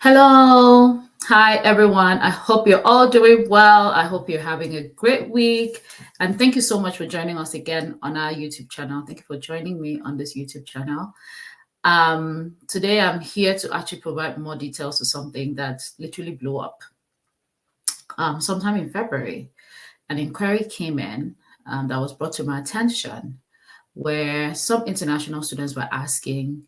Hello. Hi, everyone. I hope you're all doing well. I hope you're having a great week. And thank you so much for joining us again on our YouTube channel. Thank you for joining me on this YouTube channel. Today, I'm here to actually provide more details to something that literally blew up. Sometime in February, an inquiry came in that was brought to my attention where some international students were asking,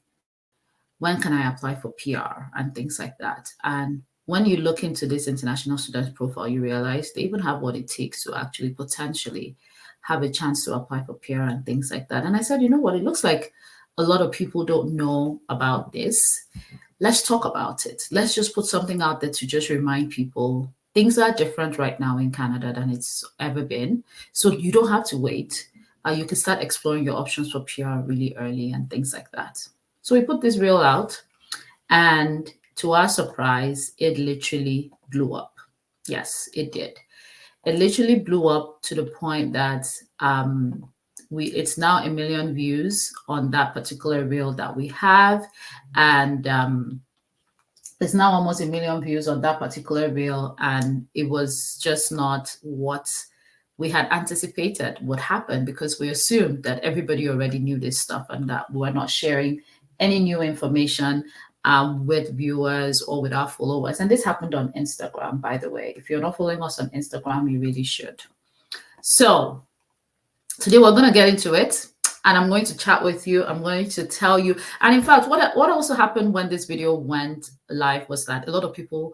when can I apply for PR and things like that. And when you look into this international student profile, you realize they even have what it takes to actually potentially have a chance to apply for PR and things like that. And I said, you know what, it looks like a lot of people don't know about this. Let's talk about it. Let's just put something out there to just remind people things are different right now in Canada than it's ever been. So you don't have to wait. You can start exploring your options for PR really early and things like that. So we put this reel out, and to our surprise, it literally blew up. Yes, it did. It literally blew up to the point that it's now 1 million views on that particular reel that we have, and there's now almost 1 million views on that particular reel, and it was just not what we had anticipated would happen because we assumed that everybody already knew this stuff and that we're not sharing any new information with viewers or with our followers. And this happened on Instagram, by the way. If you're not following us on Instagram, you really should. So today we're going to get into it, and I'm going to chat with you. I'm going to tell you. And in fact, what also happened when this video went live was that a lot of people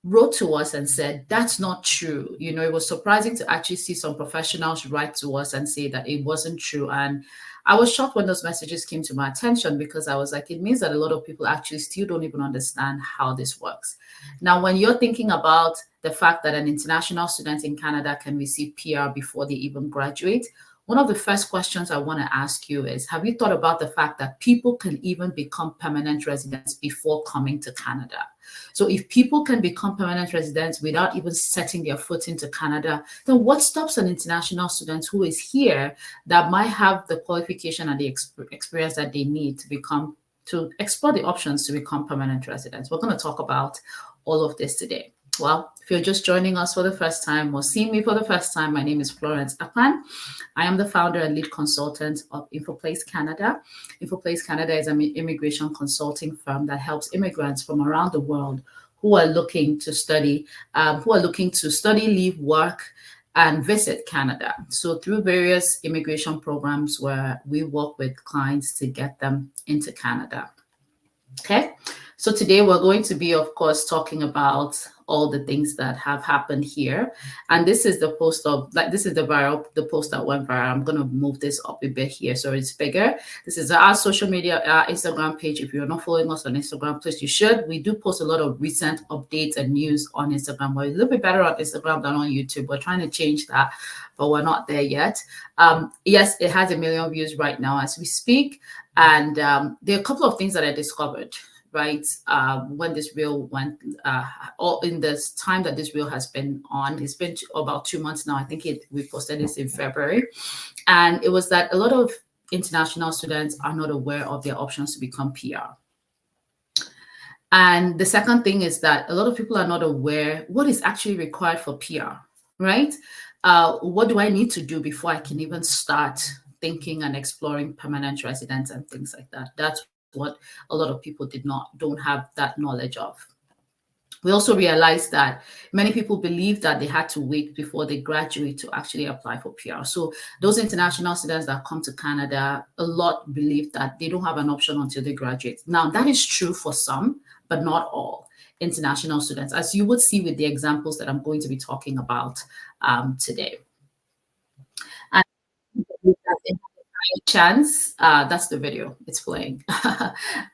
wrote to us and said, that's not true. You know, it was surprising to actually see some professionals write to us and say that it wasn't true. And I was shocked when those messages came to my attention because I was like, it means that a lot of people actually still don't even understand how this works. Now, when you're thinking about the fact that an international student in Canada can receive PR before they even graduate, one of the first questions I want to ask you is, have you thought about the fact that people can even become permanent residents before coming to Canada? So if people can become permanent residents without even setting their foot into Canada, then what stops an international student who is here that might have the qualification and the experience that they need to explore the options to become permanent residents? We're going to talk about all of this today. Well, if you're just joining us for the first time or seeing me for the first time, my name is Florence Akpan. I am the founder and lead consultant of Intl Canada. Intl Canada is an immigration consulting firm that helps immigrants from around the world who are looking to study, leave work, and visit Canada. So through various immigration programs where we work with clients to get them into Canada. Okay, so today we're going to be, of course, talking about all the things that have happened here. And this is the post the post that went viral. I'm going to move this up a bit here so it's bigger. This is our social media, Instagram page. If you're not following us on Instagram, please you should. We do post a lot of recent updates and news on Instagram. We're a little bit better on Instagram than on YouTube. We're trying to change that, but we're not there yet. Yes, it has 1 million views right now as we speak. And there are a couple of things that I discovered, right? When this reel went, or in this time that this reel has been on, it's been about 2 months now. I think we posted this in February. And it was that a lot of international students are not aware of their options to become PR. And the second thing is that a lot of people are not aware what is actually required for PR, right? What do I need to do before I can even start thinking and exploring permanent residence and things like that? That's what a lot of people don't have that knowledge of. We also realized that many people believe that they had to wait before they graduate to actually apply for PR. So those international students that come to Canada, a lot believe that they don't have an option until they graduate. Now, that is true for some, but not all international students, as you would see with the examples that I'm going to be talking about today. And chance, that's the video, it's playing.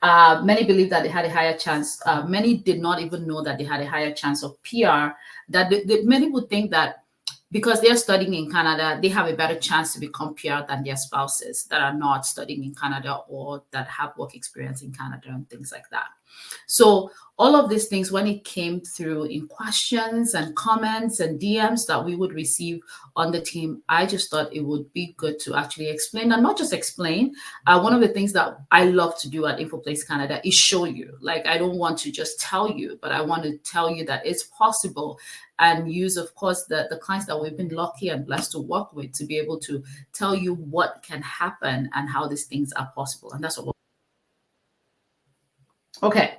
Many believe that they had a higher chance. Many did not even know that they had a higher chance of PR. Many would think that because they're studying in Canada, they have a better chance to become PR than their spouses that are not studying in Canada or that have work experience in Canada and things like that. So all of these things, when it came through in questions and comments and DMs that we would receive on the team, I just thought it would be good to actually explain, and not just explain. One of the things that I love to do at InfoPlace Canada is show you. Like, I don't want to just tell you, but I want to tell you that it's possible, and use, of course, the clients that we've been lucky and blessed to work with to be able to tell you what can happen and how these things are possible. And that's what okay.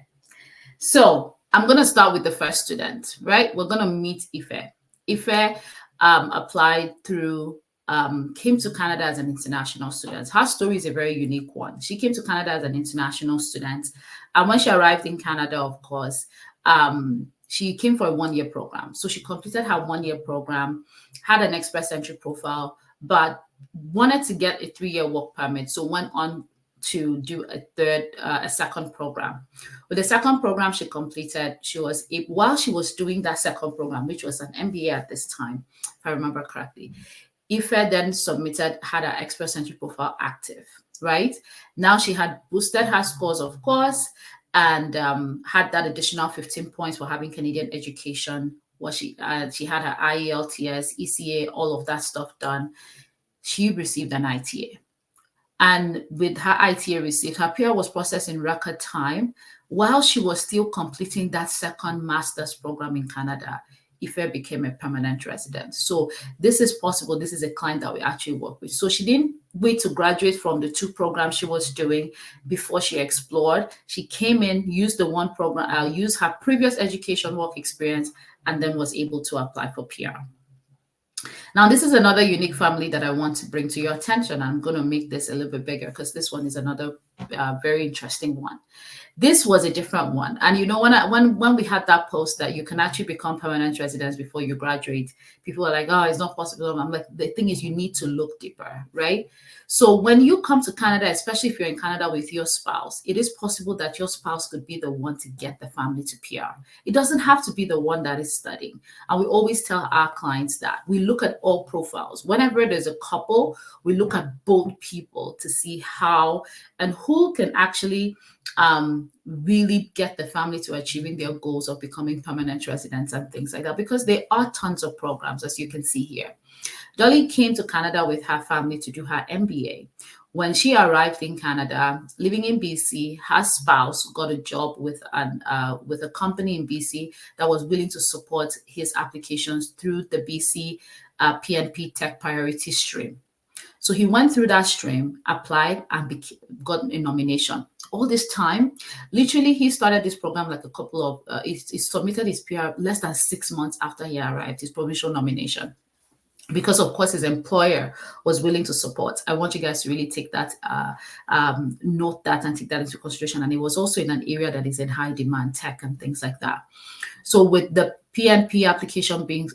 So I'm going to start with the first student, right? We're going to meet Ife. Ife applied through, came to Canada as an international student. Her story is a very unique one. She came to Canada as an international student. And when she arrived in Canada, of course, she came for a one-year program. So she completed her one-year program, had an express entry profile, but wanted to get a 3-year work permit. So went on to do a second program. With the second program she completed, while she was doing that second program, which was an MBA at this time, if I remember correctly, Ife then had her express entry profile active, right? Now she had boosted her scores, of course, and had that additional 15 points for having Canadian education. She had her IELTS, ECA, all of that stuff done. She received an ITA. And with her ITA received, her PR was processed in record time while she was still completing that second master's program in Canada. Ife became a permanent resident. So this is possible. This is a client that we actually work with. So she didn't wait to graduate from the 2 programs she was doing before she explored. She came in, used the 1 program, used her previous education work experience, and then was able to apply for PR. Now, this is another unique family that I want to bring to your attention. I'm going to make this a little bit bigger because this one is another very interesting one. This was a different one. And you know, when we had that post that you can actually become permanent residents before you graduate, people are like, oh, it's not possible. I'm like, the thing is, you need to look deeper, right? So when you come to Canada, especially if you're in Canada with your spouse, it is possible that your spouse could be the one to get the family to PR. It doesn't have to be the one that is studying. And we always tell our clients that we look at all profiles. Whenever there's a couple, we look at both people to see how and who can actually really get the family to achieving their goals of becoming permanent residents and things like that, because there are tons of programs, as you can see here. Dolly came to Canada with her family to do her MBA. When she arrived in Canada, living in BC, her spouse got a job with a company in BC that was willing to support his applications through the BC PNP Tech Priority Stream. So he went through that stream, applied, and got a nomination. All this time, literally, he started this program like a couple of, he submitted his PR less than 6 months after he arrived, his provincial nomination. Because, of course, his employer was willing to support. I want you guys to really take that, note that and take that into consideration. And it was also in an area that is in high demand, tech and things like that. So with the PNP application being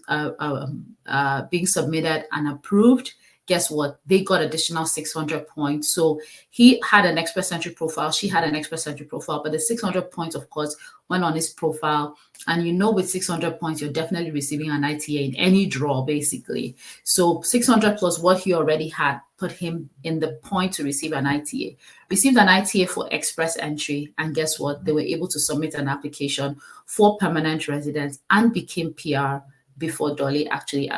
submitted and approved, guess what? They got additional 600 points. So he had an express entry profile. She had an express entry profile, but the 600 points, of course, went on his profile. And you know, with 600 points, you're definitely receiving an ITA in any draw, basically. So 600 plus what he already had put him in the point to receive an ITA. Received an ITA for express entry. And guess what? They were able to submit an application for permanent residence and became PR before Dolly actually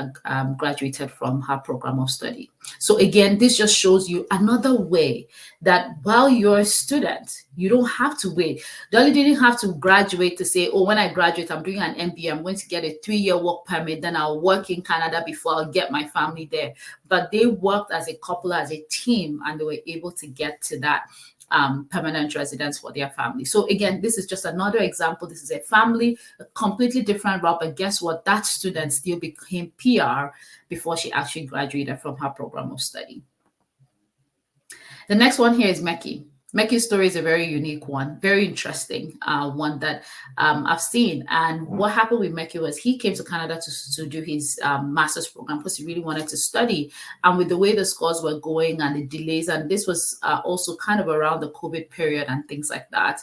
graduated from her program of study. So again, this just shows you another way that while you're a student, you don't have to wait. Dolly didn't have to graduate to say, oh, when I graduate, I'm doing an MBA, I'm going to get a 3-year work permit, then I'll work in Canada before I'll get my family there. But they worked as a couple, as a team, and they were able to get to that permanent residence for their family. So again, this is just another example. This is a family, a completely different route, but guess what? That student still became PR before she actually graduated from her program of study. The next one here is Mecky. Mecky's story is a very unique one, very interesting one that I've seen. And what happened with Mecky was he came to Canada to do his master's program because he really wanted to study. And with the way the scores were going and the delays, and this was also kind of around the COVID period and things like that,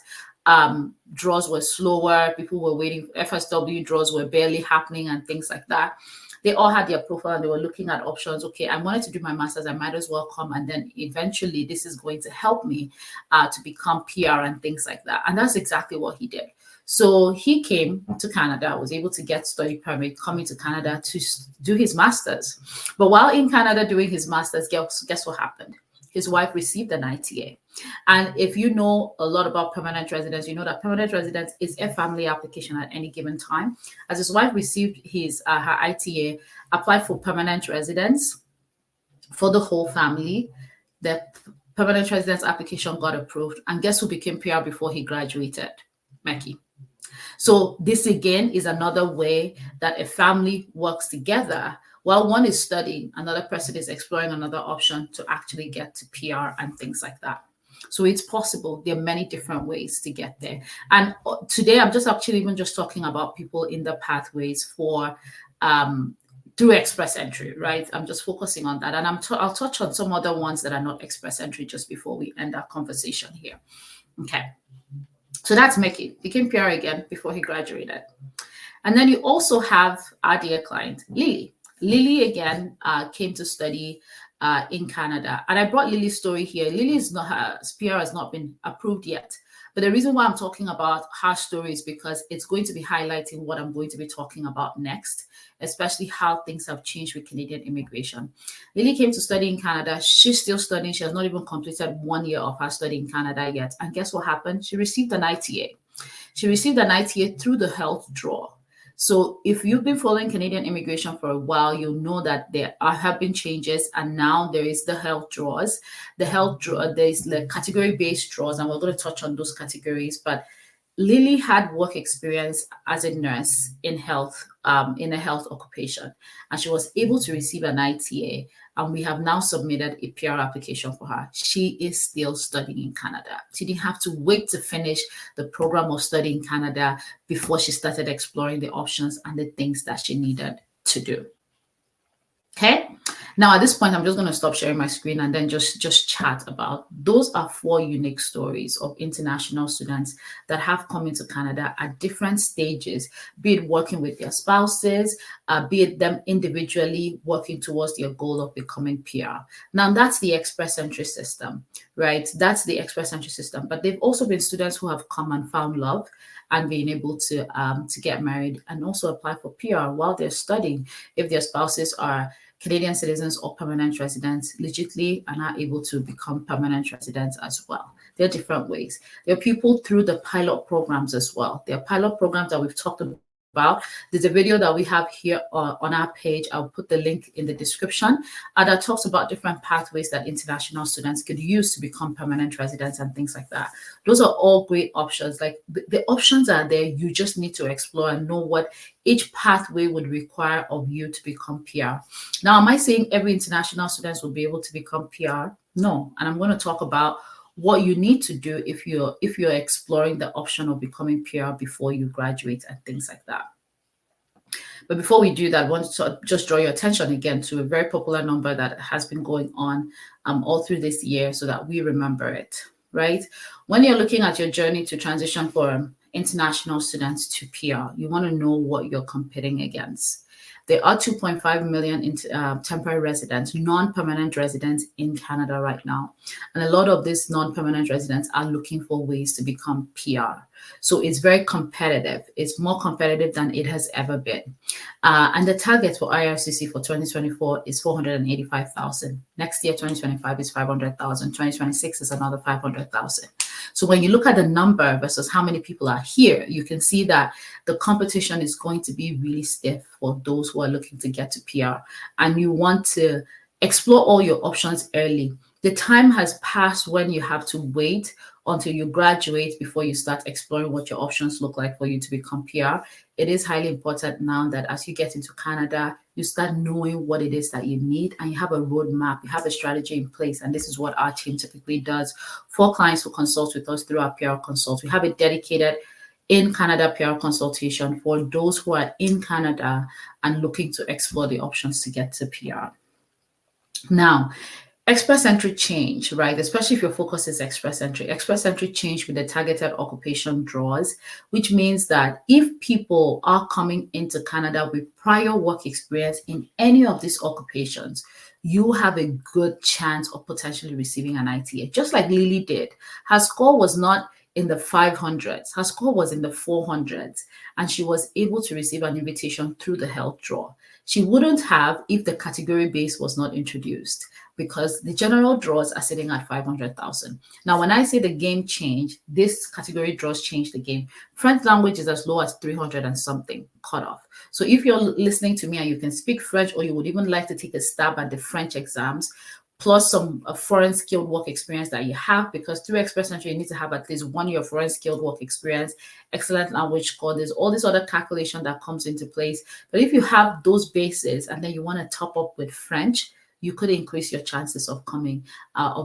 draws were slower. People were waiting. FSW draws were barely happening and things like that. they all had their profile and they were looking at options. Okay, I wanted to do my master's, I might as well come, and then eventually this is going to help me to become PR and things like that. And that's exactly what he did. So he came to Canada, was able to get study permit, coming to Canada to do his master's. But while in Canada doing his master's, guess what happened? His wife received an ITA. And if you know a lot about permanent residence, you know that permanent residence is a family application at any given time. As his wife received her ITA, applied for permanent residence for the whole family, the permanent residence application got approved. And guess who became PR before he graduated? Mecky. So this again is another way that a family works together. While one is studying, another person is exploring another option to actually get to PR and things like that. So it's possible. There are many different ways to get there. And today I'm just actually even just talking about people in the pathways for through express entry, right? I'm just focusing on that. And I'll touch on some other ones that are not express entry just before we end our conversation here. Okay. So that's Mecky, became PR again before he graduated. And then you also have our dear client, Lily. Lily again came to study in Canada. And I brought Lily's story here. Lily's not, her PR has not been approved yet. But the reason why I'm talking about her story is because it's going to be highlighting what I'm going to be talking about next, especially how things have changed with Canadian immigration. Lily came to study in Canada. She's still studying. She has not even completed 1 year of her study in Canada yet. And guess what happened? She received an ITA. She received an ITA through the health draw. So if you've been following Canadian immigration for a while, you'll know that there have been changes, and now there is the health draws. The health draw, there's the category-based draws, and we're going to touch on those categories. But Lily had work experience as a nurse in health, in a health occupation, and she was able to receive an ITA. And we have now submitted a PR application for her. She is still studying in Canada. She didn't have to wait to finish the program of study in Canada before she started exploring the options and the things that she needed to do. Okay. Now, at this point, I'm just going to stop sharing my screen and then just chat about. Those are 4 unique stories of international students that have come into Canada at different stages, be it working with their spouses, be it them individually working towards their goal of becoming PR. Now, that's the express entry system, right? That's the express entry system. But they've also been students who have come and found love and being able to get married and also apply for PR while they're studying if their spouses are Canadian citizens or permanent residents legitimately and are able to become permanent residents as well. There are different ways. There are people through the pilot programs as well. There are pilot programs that we've talked about. There's a video that we have here on our page. I'll put the link in the description that talks about different pathways that international students could use to become permanent residents and things like that. Those are all great options. Like the options are there. You just need to explore and know what each pathway would require of you to become PR. Now, am I saying every international student will be able to become PR? No. And I'm going to talk about what you need to do if you're exploring the option of becoming PR before you graduate and things like that. But before we do that, I want to just draw your attention again to a very popular number that has been going on all through this year so that we remember it, right? When you're looking at your journey to transition from international students to PR, you want to know what you're competing against. There are 2.5 million temporary residents, non-permanent residents in Canada right now. And a lot of these non-permanent residents are looking for ways to become PR. So it's very competitive. It's more competitive than it has ever been. And the target for IRCC for 2024 is 485,000. Next year, 2025 is 500,000. 2026 is another 500,000. So when you look at the number versus how many people are here, you can see that the competition is going to be really stiff for those who are looking to get to PR. And you want to explore all your options early. The time has passed when you have to wait until you graduate before you start exploring what your options look like for you to become PR. It is highly important now that as you get into Canada, you start knowing what it is that you need and you have a roadmap, you have a strategy in place. And this is what our team typically does for clients who consult with us through our PR consult. We have a dedicated in Canada PR consultation for those who are in Canada and looking to explore the options to get to PR. Now, Express entry change, right? Especially if your focus is express entry. Express entry change with the targeted occupation draws, which means that if people are coming into Canada with prior work experience in any of these occupations, you have a good chance of potentially receiving an ITA, just like Lily did. Her score was not in the 500s, her score was in the 400s, and she was able to receive an invitation through the health draw. She wouldn't have if the category base was not introduced, because the general draws are sitting at 500,000. Now, when I say the game changed, this category draws changed the game. French language is as low as 300 and something cutoff. So if you're listening to me and you can speak French, or you would even like to take a stab at the French exams, plus some foreign skilled work experience that you have, because through Express Entry, you need to have at least 1 year foreign skilled work experience, excellent language score. There's all this other calculation that comes into place. But if you have those bases and then you want to top up with French, you could increase your chances of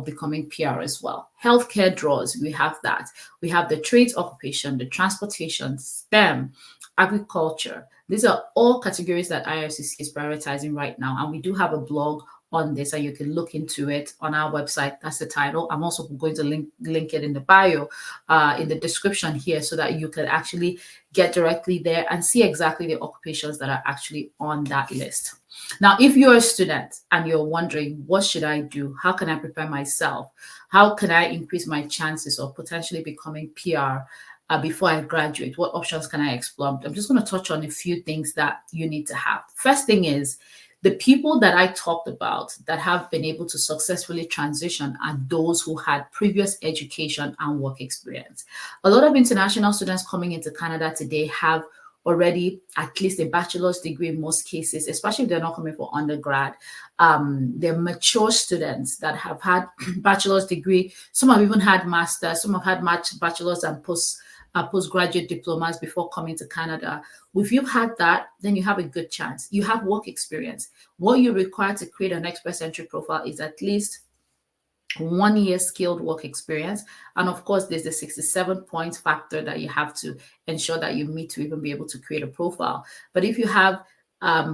becoming PR as well. Healthcare draws, we have that. We have the trades occupation, the transportation, STEM, agriculture. These are all categories that IRCC is prioritizing right now. And we do have a blog on this, and you can look into it on our website. That's the title. I'm also going to link it in the bio, in the description here, so that you can actually get directly there and see exactly the occupations that are actually on that list. Now, if you're a student and you're wondering, what should I do? How can I prepare myself? How can I increase my chances of potentially becoming PR before I graduate? What options can I explore? I'm just going to touch on a few things that you need to have. First thing is, the people that I talked about that have been able to successfully transition are those who had previous education and work experience. A lot of international students coming into Canada today have already at least a bachelor's degree in most cases, especially if they're not coming for undergrad. They're mature students that have had bachelor's degree. Some have even had masters, some have had bachelor's and postgraduate diplomas before coming to Canada. If you've had that, then you have a good chance. You have work experience. What you require to create an Express Entry profile is at least 1 year skilled work experience. And of course, there's the 67 points factor that you have to ensure that you meet to even be able to create a profile. But if you have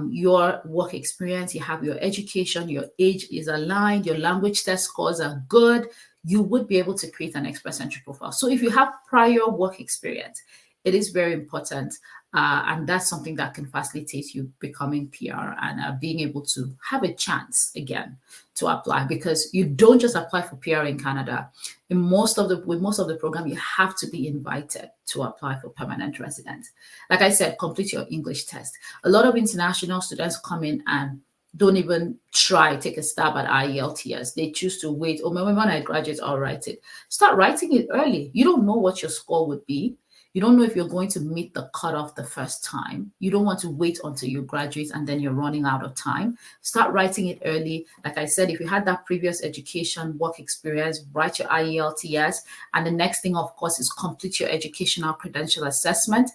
your work experience, you have your education, your age is aligned, your language test scores are good, you would be able to create an Express Entry profile. So if you have prior work experience, it is very important. And that's something that can facilitate you becoming PR and being able to have a chance again to apply, because you don't just apply for PR in Canada. With most of the program, you have to be invited to apply for permanent residence. Like I said, complete your English test. A lot of international students come in and don't even take a stab at IELTS. They choose to wait. Oh, maybe when I graduate, I'll write it. Start writing it early. You don't know what your score would be. You don't know if you're going to meet the cutoff the first time. You don't want to wait until you graduate and then you're running out of time. Start writing it early. Like I said, if you had that previous education, work experience, write your IELTS. And the next thing, of course, is complete your educational credential assessment.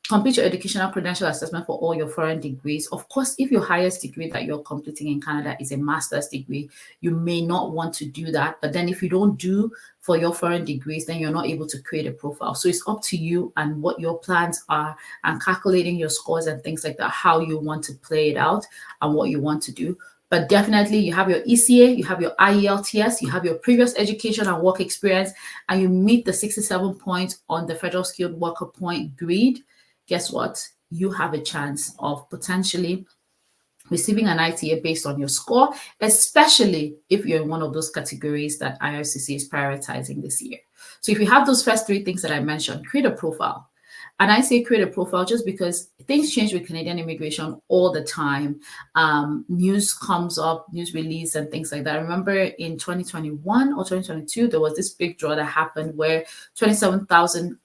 Complete your educational credential assessment for all your foreign degrees. Of course, if your highest degree that you're completing in Canada is a master's degree, you may not want to do that. But then if you don't do for your foreign degrees, then you're not able to create a profile. So it's up to you and what your plans are, and calculating your scores and things like that, how you want to play it out and what you want to do. But definitely you have your ECA, you have your IELTS, you have your previous education and work experience, and you meet the 67 points on the Federal Skilled Worker Point grid. Guess what? You have a chance of potentially receiving an ITA based on your score, especially if you're in one of those categories that IRCC is prioritizing this year. So if you have those first 3 things that I mentioned, create a profile. And I say create a profile just because things change with Canadian immigration all the time. News comes up, news release and things like that. I remember in 2021 or 2022, there was this big draw that happened where 27,000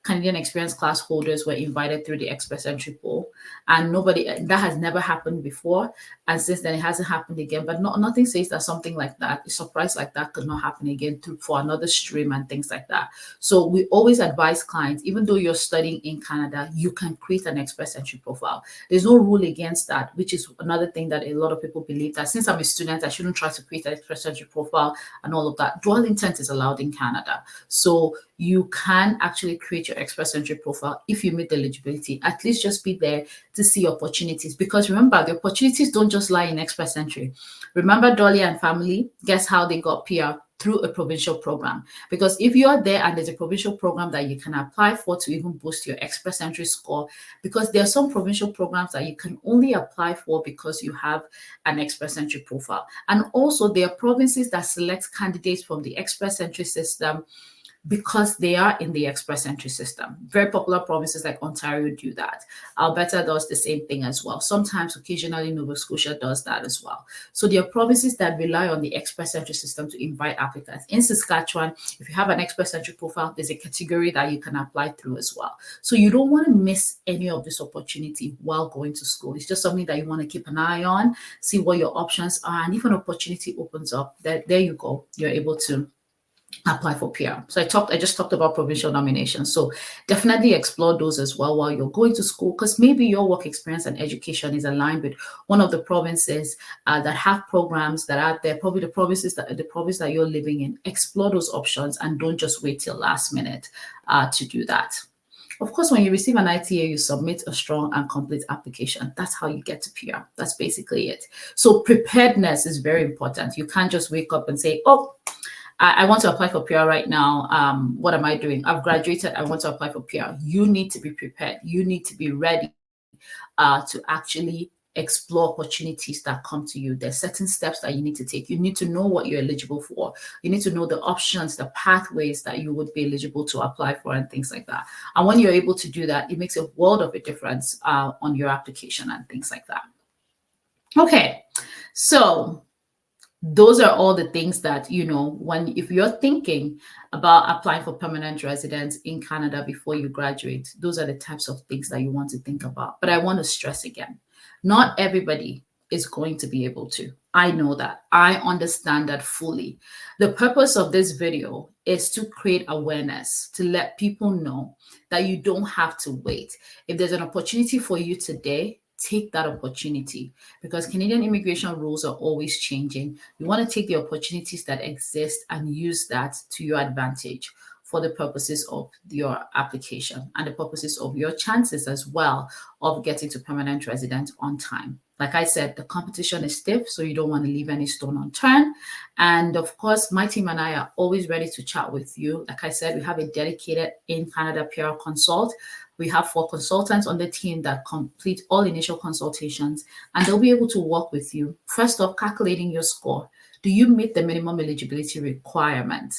Canadian experience class holders were invited through the Express Entry pool, and that has never happened before. And since then, it hasn't happened again. But nothing says that something like that, a surprise like that, could not happen again for another stream and things like that. So we always advise clients, even though you're studying in Canada, you can create an Express Entry profile. There's no rule against that, which is another thing that a lot of people believe, that since I'm a student, I shouldn't try to create an Express Entry profile and all of that. Dual intent is allowed in Canada. So you can actually create your your express entry profile if you meet the eligibility. At least just be there to see opportunities, because remember, the opportunities don't just lie in express entry. Remember Dolly and family, guess how they got PR? Through a provincial program. Because if you're there and there's a provincial program that you can apply for to even boost your express entry score, because there are some provincial programs that you can only apply for because you have an express entry profile. And also there are provinces that select candidates from the express entry system because they are in the express entry system. Very popular provinces like Ontario do that. Alberta does the same thing as well. Sometimes, occasionally, Nova Scotia does that as well. So there are provinces that rely on the express entry system to invite applicants. In Saskatchewan, if you have an express entry profile, there's a category that you can apply through as well. So you don't want to miss any of this opportunity while going to school. It's just something that you want to keep an eye on, see what your options are, and if an opportunity opens up, there you go. You're able to apply for PR. So I just talked about provincial nominations. So definitely explore those as well while you're going to school, because maybe your work experience and education is aligned with one of the provinces that have programs that are there, probably the province that you're living in. Explore those options and don't just wait till last minute to do that. Of course, when you receive an ITA, you submit a strong and complete application. That's how you get to PR. That's basically it. So preparedness is very important. You can't just wake up and say, oh, I want to apply for PR right now. What am I doing? I've graduated. I want to apply for PR. You need to be prepared. You need to be ready to actually explore opportunities that come to you. There's certain steps that you need to take. You need to know what you're eligible for. You need to know the options, the pathways that you would be eligible to apply for and things like that. And when you're able to do that, it makes a world of a difference on your application and things like that. Okay, so those are all the things that, if you're thinking about applying for permanent residence in Canada before you graduate, those are the types of things that you want to think about. But I want to stress again, not everybody is going to be able to. I know that. I understand that fully. The purpose of this video is to create awareness, to let people know that you don't have to wait. If there's an opportunity for you today, take that opportunity, because Canadian immigration rules are always changing. You want to take the opportunities that exist and use that to your advantage for the purposes of your application and the purposes of your chances as well of getting to permanent residence on time. Like I said, the competition is stiff, so you don't want to leave any stone unturned. And of course, my team and I are always ready to chat with you. Like I said, we have a dedicated in Canada PR consult. We have 4 consultants on the team that complete all initial consultations, and they'll be able to work with you. First off, calculating your score. Do you meet the minimum eligibility requirement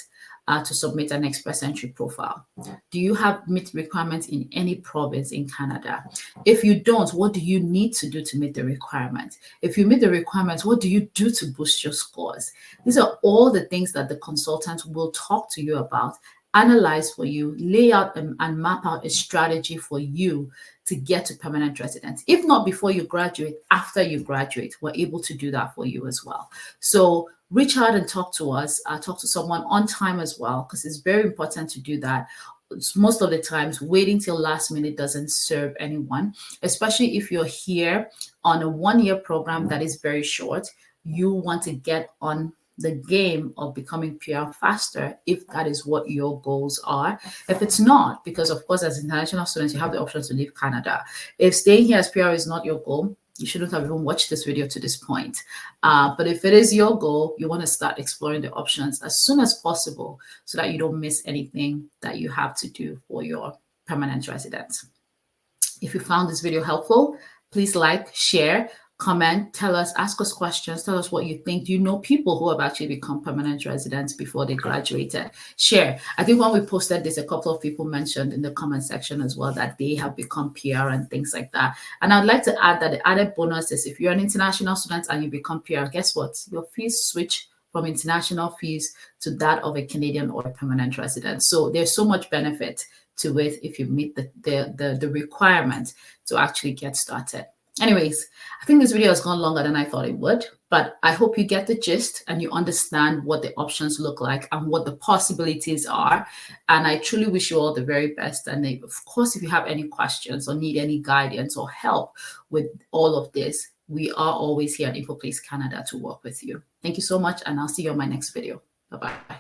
to submit an express entry profile? Do you meet requirements in any province in Canada? If you don't, what do you need to do to meet the requirement? If you meet the requirements, what do you do to boost your scores? These are all the things that the consultant will talk to you about, analyze for you, lay out and map out a strategy for you to get to permanent residence. If not before you graduate, after you graduate, we're able to do that for you as well. So reach out and talk to us, talk to someone on time as well, because it's very important to do that. Most of the times, waiting till last minute doesn't serve anyone, especially if you're here on a 1-year program that is very short. You want to get on the game of becoming PR faster if that is what your goals are. If it's not, because of course, as international students, you have the option to leave Canada. If staying here as PR is not your goal, you shouldn't have even watched this video to this point. But if it is your goal, you want to start exploring the options as soon as possible so that you don't miss anything that you have to do for your permanent residence. If you found this video helpful, please like, share, comment, tell us, ask us questions, tell us what you think. Do you know people who have actually become permanent residents before they graduated? Share. I think when we posted this, a couple of people mentioned in the comment section as well that they have become PR and things like that. And I'd like to add that the added bonus is if you're an international student and you become PR, guess what? Your fees switch from international fees to that of a Canadian or a permanent resident. So there's so much benefit to it if you meet the requirement to actually get started. Anyways, I think this video has gone longer than I thought it would, but I hope you get the gist and you understand what the options look like and what the possibilities are. And I truly wish you all the very best. And of course, if you have any questions or need any guidance or help with all of this, we are always here at InfoPlace Canada to work with you. Thank you so much, and I'll see you on my next video. Bye-bye.